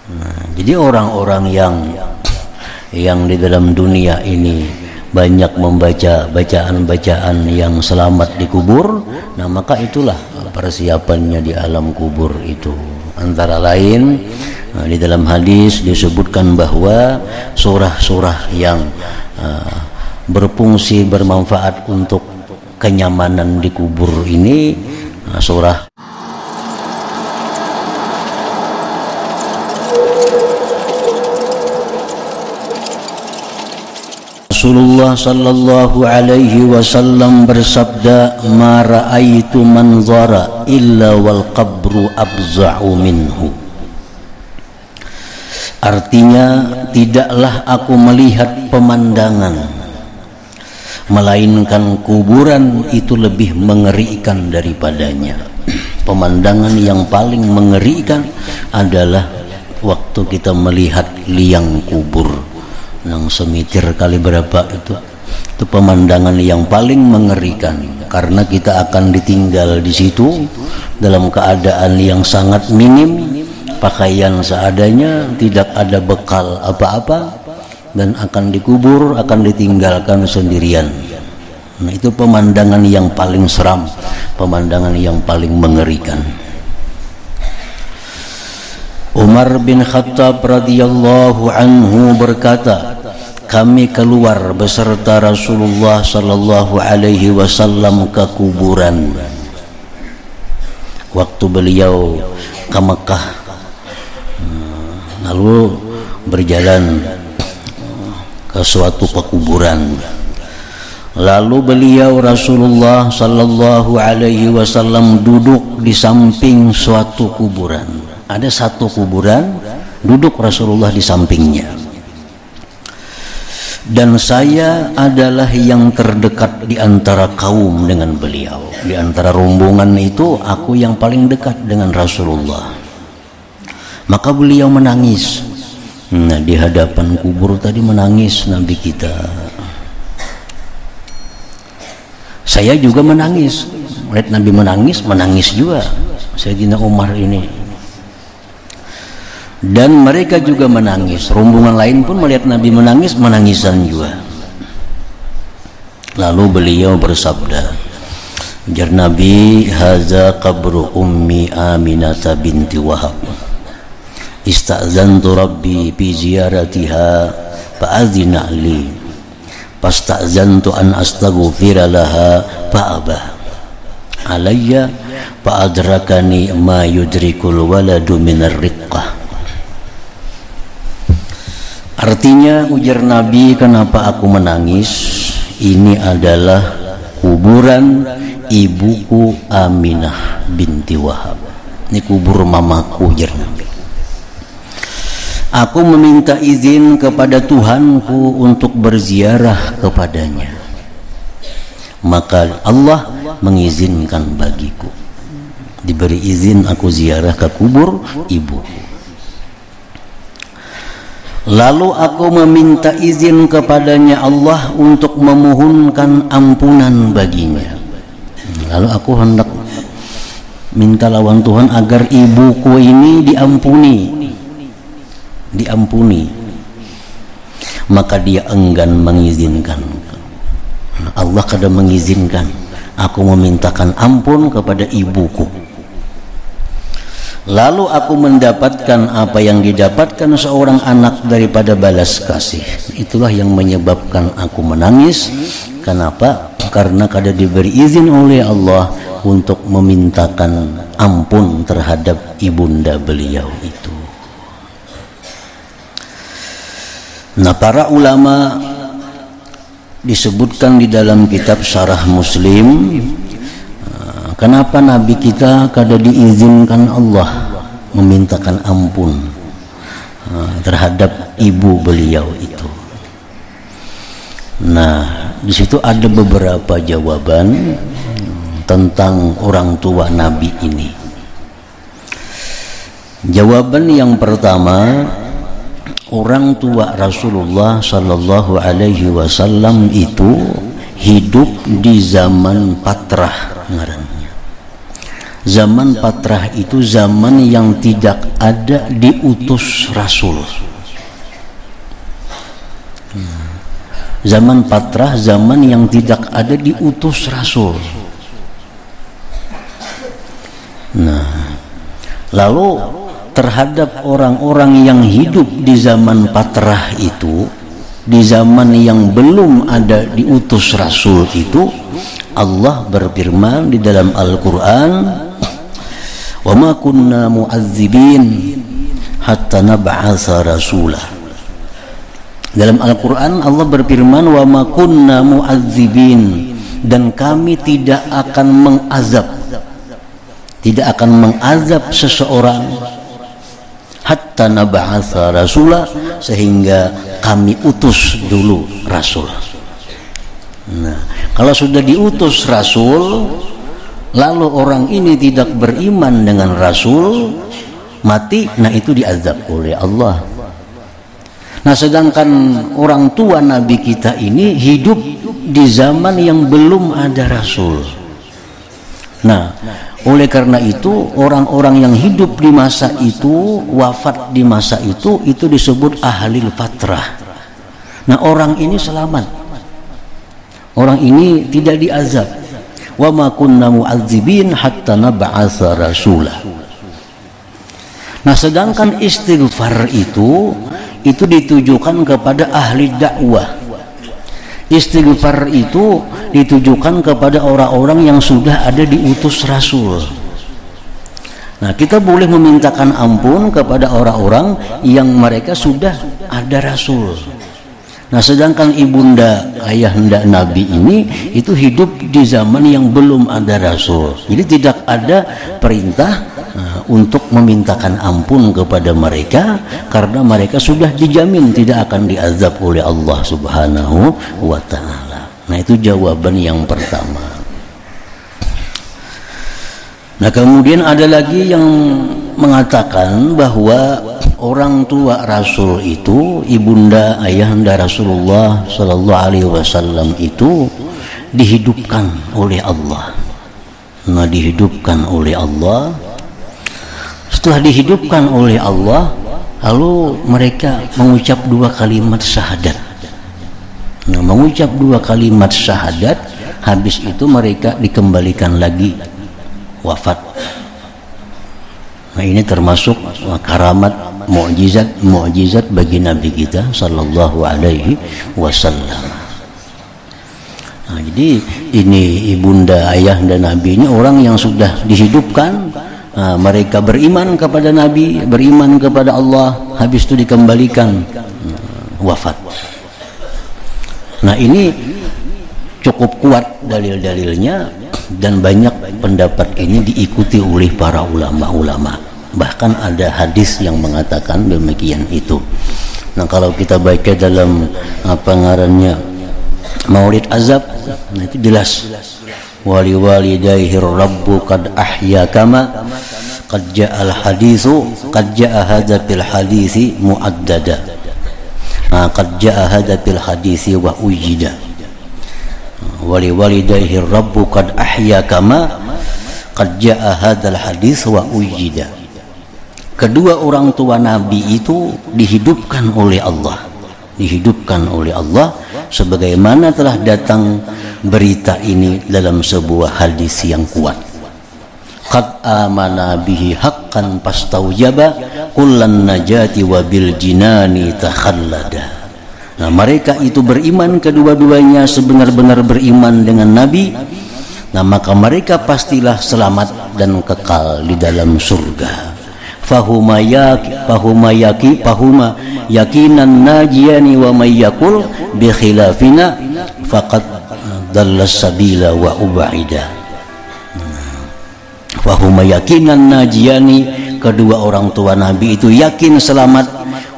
Nah, jadi orang-orang yang di dalam dunia ini banyak membaca bacaan-bacaan yang selamat di kubur, nah maka itulah persiapannya di alam kubur itu. Antara lain di dalam hadis disebutkan bahwa surah-surah yang berfungsi bermanfaat untuk kenyamanan di kubur ini surah Rasulullah sallallahu alaihi wasallam bersabda, "Ma ra'aitu manzara illa wal qabru abza'u minhu." Artinya, tidaklah aku melihat pemandangan melainkan kuburan itu lebih mengerikan daripadanya. Pemandangan yang paling mengerikan adalah waktu kita melihat liang kubur. Nang semitir kali berapa itu pemandangan yang paling mengerikan, karena kita akan ditinggal di situ dalam keadaan yang sangat minim, pakaian seadanya, tidak ada bekal apa-apa, dan akan dikubur, akan ditinggalkan sendirian. Nah, itu pemandangan yang paling seram, pemandangan yang paling mengerikan. Umar bin Khattab radhiyallahu anhu berkata, kami keluar beserta Rasulullah sallallahu alaihi wasallam ke kuburan waktu beliau ke Mekah, lalu berjalan ke suatu pekuburan. Lalu beliau Rasulullah sallallahu alaihi wasallam duduk di samping suatu kuburan. Ada satu kuburan, duduk Rasulullah di sampingnya. Dan saya adalah yang terdekat di antara kaum dengan beliau. Di antara rombongan itu, aku yang paling dekat dengan Rasulullah. Maka beliau menangis. Nah, di hadapan kubur tadi menangis Nabi kita. Saya juga menangis. Melihat Nabi menangis, menangis juga Sayyidina Umar ini. Dan mereka juga menangis. Rombongan lain pun melihat Nabi menangis, menangisan juga. Lalu beliau bersabda, jar Nabi, haza qabru ummi Aminah binti Wahab. Ista'zantu rabbi bi ziyaratiha fa'adzina li. Fasta'zantu an astaghfira laha fa'abah. Alayya fa'adrakani ma yudrikul waladu minar riqqah. Artinya, ujar Nabi, kenapa aku menangis? Ini adalah kuburan ibuku Aminah binti Wahab. Ini kubur mamaku, ujar Nabi. Aku meminta izin kepada Tuhanku untuk berziarah kepadanya. Maka Allah mengizinkan bagiku. Diberi izin aku ziarah ke kubur ibuku. Lalu aku meminta izin kepadanya Allah untuk memohonkan ampunan baginya. Lalu aku hendak minta lawan Tuhan agar ibuku ini diampuni. Maka dia enggan mengizinkan. Allah kadang mengizinkan aku memintakan ampun kepada ibuku. Lalu aku mendapatkan apa yang didapatkan seorang anak daripada balas kasih. Itulah yang menyebabkan aku menangis. Kenapa? Karena kada diberi izin oleh Allah untuk memintakan ampun terhadap ibunda beliau itu. Nah, para ulama disebutkan di dalam kitab Syarah Muslim, kenapa Nabi kita kada diizinkan Allah memintakan ampun terhadap ibu beliau itu. Nah, di situ ada beberapa jawaban tentang orang tua Nabi ini. Jawaban yang pertama, orang tua Rasulullah sallallahu alaihi wasallam itu hidup di zaman patrah ngarannya. Zaman patrah itu zaman yang tidak ada diutus rasul. Zaman patrah zaman yang tidak ada diutus rasul. Nah, lalu terhadap orang-orang yang hidup di zaman patrah itu, di zaman yang belum ada diutus rasul itu, Allah berfirman di dalam Al-Quran, wa ma kunna mu'azzibin hatta nab'atsa rasulah. Dalam Al-Quran Allah berfirman, wa ma kunna mu'azzibin, dan kami tidak akan mengazab seseorang hatta nab'atsa rasulah, sehingga kami utus dulu rasul. Nah, kalau sudah diutus rasul lalu orang ini tidak beriman dengan rasul, mati, nah itu diazab oleh Allah. Nah, sedangkan orang tua Nabi kita ini hidup di zaman yang belum ada rasul. Nah, oleh karena itu orang-orang yang hidup di masa itu, wafat di masa itu disebut ahlil fatrah. Nah, orang ini selamat. Orang ini tidak diazab. Wa ma kunna mu'adzibin hatta nab'atsa rasulah. Nah, sedangkan istighfar itu ditujukan kepada ahli dakwah. Istighfar itu ditujukan kepada orang-orang yang sudah ada diutus rasul. Nah, kita boleh memintakan ampun kepada orang-orang yang mereka sudah ada rasul. Nah, sedangkan ibunda ayahanda Nabi ini itu hidup di zaman yang belum ada rasul. Jadi tidak ada perintah untuk memintakan ampun kepada mereka, karena mereka sudah dijamin tidak akan diazab oleh Allah Subhanahu wa ta'ala. Nah, itu jawaban yang pertama. Nah, kemudian ada lagi yang mengatakan bahwa orang tua Rasul itu, ibunda ayahanda Rasulullah Sallallahu Alaihi Wasallam itu dihidupkan oleh Allah. Nah, dihidupkan oleh Allah. Setelah dihidupkan oleh Allah, lalu mereka mengucap 2 kalimat syahadat. Nah, mengucap 2 kalimat syahadat, habis itu mereka dikembalikan lagi wafat. Nah, ini termasuk karamat, mukjizat bagi Nabi kita Sallallahu Alaihi Wasallam. Nah, jadi ini ibunda ayahanda Nabi ini orang yang sudah dihidupkan. Nah, mereka beriman kepada Nabi, beriman kepada Allah, habis itu dikembalikan wafat. Nah, ini cukup kuat dalil-dalilnya, dan banyak pendapat ini diikuti oleh para ulama-ulama. Bahkan ada hadis yang mengatakan demikian itu. Nah, kalau kita baca dalam ngarannya Maulid Azab, nah itu jelas. Wali walidayhi rabbu qad ahya kama qad ja'al hadithu qad ja'a hadza fil hadisi muaddada. Qad ja'a hadza fil hadisi wa ujida. Wali walidayhi rabbu qad ahya kama qad ja'a hadzal hadis wa ujida. Kedua orang tua Nabi itu dihidupkan oleh Allah. Dihidupkan oleh Allah sebagaimana telah datang berita ini dalam sebuah hadis yang kuat. Qad amana bihi haqqan pastaujaba kullan najati wa bil jinani takhallada. Nah, mereka itu beriman kedua-duanya, sebenar-benar beriman dengan Nabi. Nah, maka mereka pastilah selamat dan kekal di dalam surga. Fahuma yakinan najiyani wa mayyakul bi khilafina faqad dallas sabila wa ubaida. Fahuma yakinan najiyani, kedua orang tua Nabi itu yakin selamat.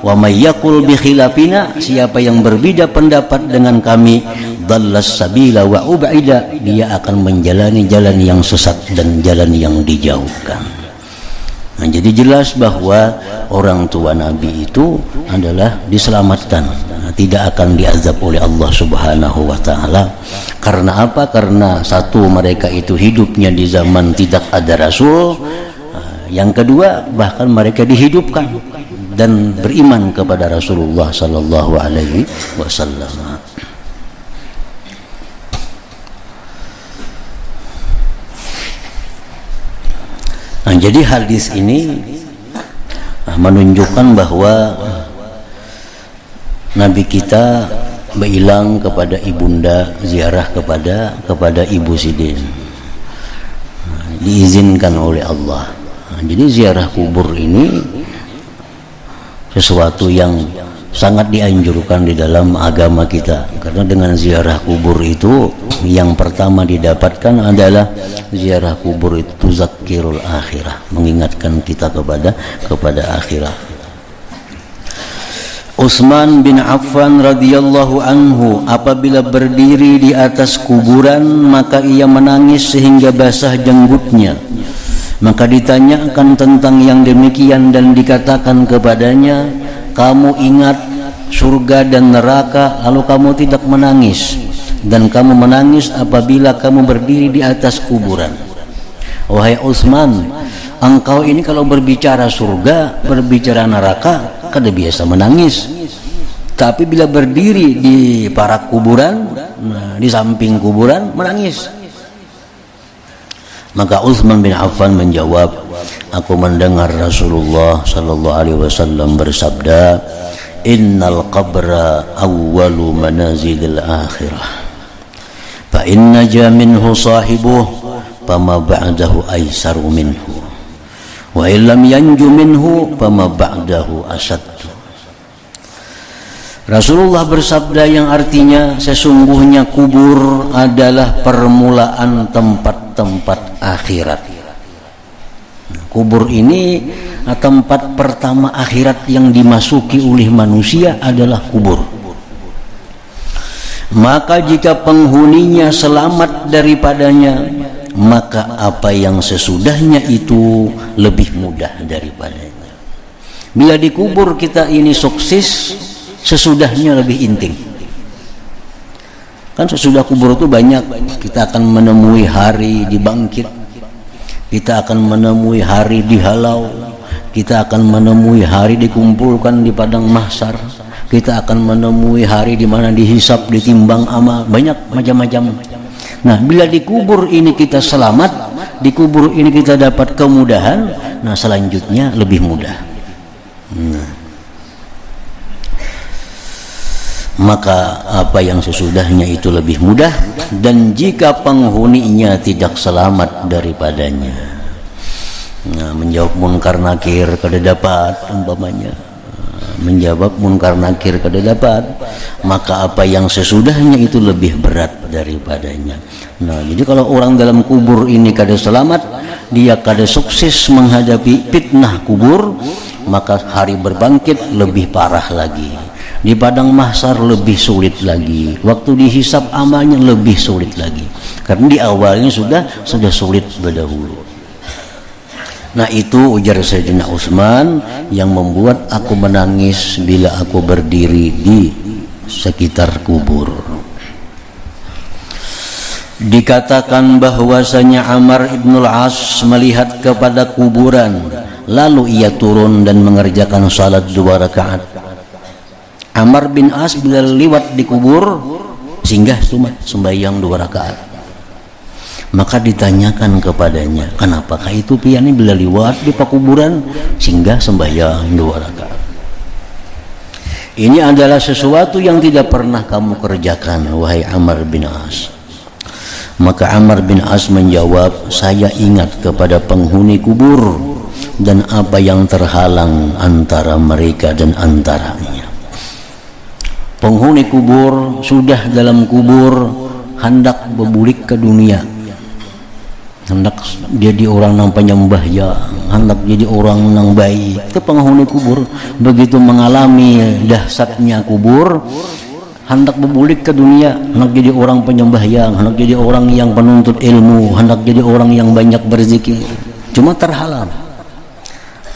Wa mayyakul bi khilafina, siapa yang berbeda pendapat dengan kami, dallas sabila wa ubaida, dia akan menjalani jalan yang sesat dan jalan yang dijauhkan. Nah, jadi jelas bahwa orang tua Nabi itu adalah diselamatkan tidak akan diazab oleh Allah Subhanahu wa taala. Karena apa? Karena satu, mereka itu hidupnya di zaman tidak ada rasul. Yang kedua, bahkan mereka dihidupkan dan beriman kepada Rasulullah sallallahu alaihi wasallam. Nah, jadi hadis ini menunjukkan bahwa Nabi kita bilang kepada ibunda, ziarah kepada Ibu Sidin, diizinkan oleh Allah. Jadi ziarah kubur ini sesuatu yang sangat dianjurkan di dalam agama kita, karena dengan ziarah kubur itu yang pertama didapatkan adalah ziarah kubur itu tuzakkirul akhirah, mengingatkan kita kepada akhirat. Utsman bin Affan radhiyallahu anhu apabila berdiri di atas kuburan maka ia menangis sehingga basah jenggotnya. Maka ditanyakan tentang yang demikian dan dikatakan kepadanya, kamu ingat surga dan neraka lalu kamu tidak menangis, dan kamu menangis apabila kamu berdiri di atas kuburan. Wahai Utsman, engkau ini kalau berbicara surga, berbicara neraka, kada biasa menangis. Tapi bila berdiri di parak kuburan, di samping kuburan, menangis. Maka Utsman bin Affan menjawab, aku mendengar Rasulullah sallallahu alaihi wasallam bersabda, innal qabra awwalu manazilil akhirah, fa inna ja minhu sahibuh fama ba'dahu aisaru minhu, wa illam yanju minhu fama ba'dahu asad. Rasulullah bersabda yang artinya sesungguhnya kubur adalah permulaan tempat-tempat akhirat. Kubur ini tempat pertama akhirat yang dimasuki oleh manusia adalah kubur. Maka jika penghuninya selamat daripadanya, maka apa yang sesudahnya itu lebih mudah daripadanya. Bila dikubur kita ini sukses, sesudahnya lebih inting. Kan sesudah kubur itu banyak, kita akan menemui hari dibangkit, kita akan menemui hari dihalau, kita akan menemui hari dikumpulkan di padang mahsyar, kita akan menemui hari di mana dihisap, ditimbang amal, banyak macam-macam. Nah, bila dikubur ini kita selamat, dikubur ini kita dapat kemudahan, nah selanjutnya lebih mudah. Maka apa yang sesudahnya itu lebih mudah, dan jika penghuninya tidak selamat daripadanya, nah, menjawab munkar nakir kada dapat, umpamanya menjawab munkar nakir kada dapat, maka apa yang sesudahnya itu lebih berat daripadanya. Nah, jadi kalau orang dalam kubur ini kada selamat, dia kada sukses menghadapi fitnah kubur, maka hari berbangkit lebih parah lagi, di padang mahsyar lebih sulit lagi, waktu dihisap amalnya lebih sulit lagi, karena di awalnya sudah sulit berdahulu. Nah, itu ujar Sayyidina Utsman yang membuat aku menangis bila aku berdiri di sekitar kubur. Dikatakan bahwasanya Amr ibn al-As melihat kepada kuburan, lalu ia turun dan mengerjakan salat 2 rakaat. Amr bin As bila lewat di kubur singgah cuma sembahyang 2 rakaat. Maka ditanyakan kepadanya, kenapakah itu piani bila lewat di pakuburan singgah sembahyang 2 rakaat? Ini adalah sesuatu yang tidak pernah kamu kerjakan, wahai Amr bin As. Maka Amr bin As menjawab, saya ingat kepada penghuni kubur dan apa yang terhalang antara mereka dan antaranya. Penghuni kubur sudah dalam kubur hendak berbulik ke dunia, hendak jadi orang yang penyembah ya, hendak jadi orang yang baik. Itu penghuni kubur begitu mengalami dahsyatnya kubur, hendak berbulik ke dunia, hendak jadi orang penyembah yang, hendak jadi orang yang penuntut ilmu, hendak jadi orang yang banyak berzikir, cuma terhalang.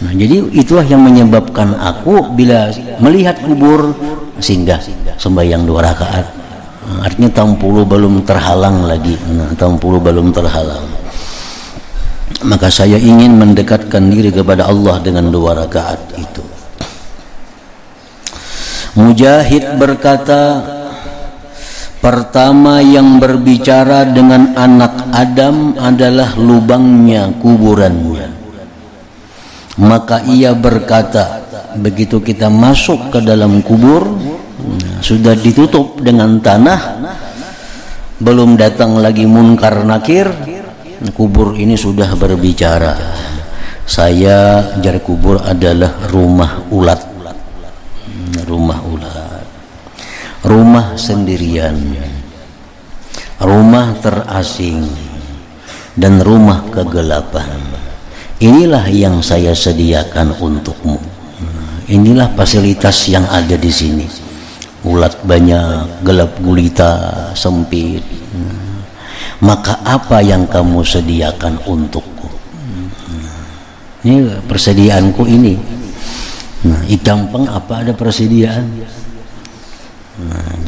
Nah, jadi itulah yang menyebabkan aku bila melihat kubur singgah sembahyang 2 rakaat. Artinya tampulu belum terhalang lagi. Tampulu belum terhalang. Maka saya ingin mendekatkan diri kepada Allah dengan 2 rakaat itu. Mujahid berkata, pertama yang berbicara dengan anak Adam adalah lubangnya kuburannya. Maka ia berkata, begitu kita masuk ke dalam kubur, sudah ditutup dengan tanah, belum datang lagi munkar nakir, kubur ini sudah berbicara. Saya jari kubur adalah rumah ulat, rumah ulat, rumah sendirian, rumah terasing, dan rumah kegelapan. Inilah yang saya sediakan untukmu. Inilah fasilitas yang ada di sini. Ulat banyak, gelap gulita, sempit. Maka apa yang kamu sediakan untukku? Ini persediaanku ini. Itampeng apa ada persediaan?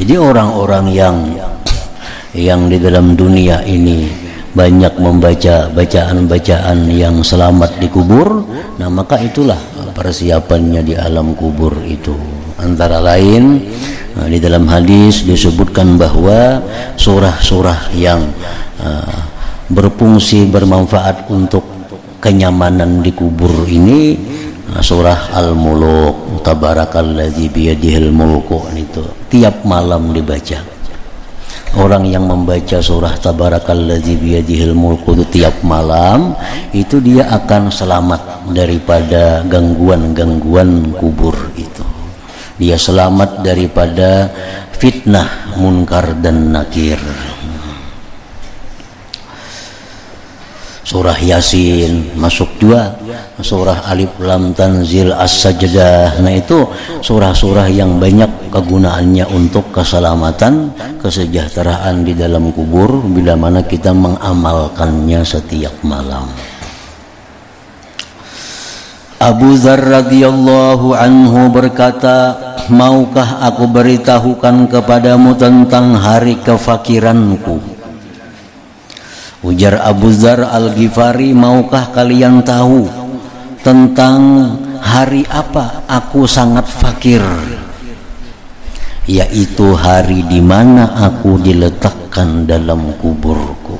Jadi orang-orang yang di dalam dunia ini banyak membaca bacaan-bacaan yang selamat di kubur, nah maka itulah persiapannya di alam kubur itu. Antara lain di dalam hadis disebutkan bahwa surah-surah yang berfungsi bermanfaat untuk kenyamanan di kubur ini surah Al-Muluk, Tabarakalladzi biyadihil mulku, itu tiap malam dibaca. Orang yang membaca surah Tabarakalladzi biyadihil mulku itu tiap malam, itu dia akan selamat daripada gangguan-gangguan kubur itu. Dia selamat daripada fitnah munkar dan nakir. Surah Yasin masuk juga, surah Alif Lam Tanzil As-Sajdah. Nah itu surah-surah yang banyak kegunaannya untuk keselamatan, kesejahteraan di dalam kubur bila mana kita mengamalkannya setiap malam. Abu Dzar radhiyallahu anhu berkata, maukah aku beritahukan kepadamu tentang hari kefakiranku? Ujar Abu Dzar Al-Ghifari, maukah kalian tahu tentang hari apa aku sangat fakir? Yaitu hari di mana aku diletakkan dalam kuburku.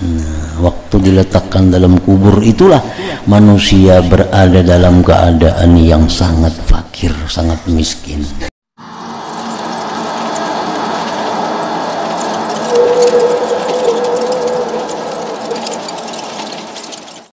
Nah, waktu diletakkan dalam kubur itulah manusia berada dalam keadaan yang sangat fakir, sangat miskin.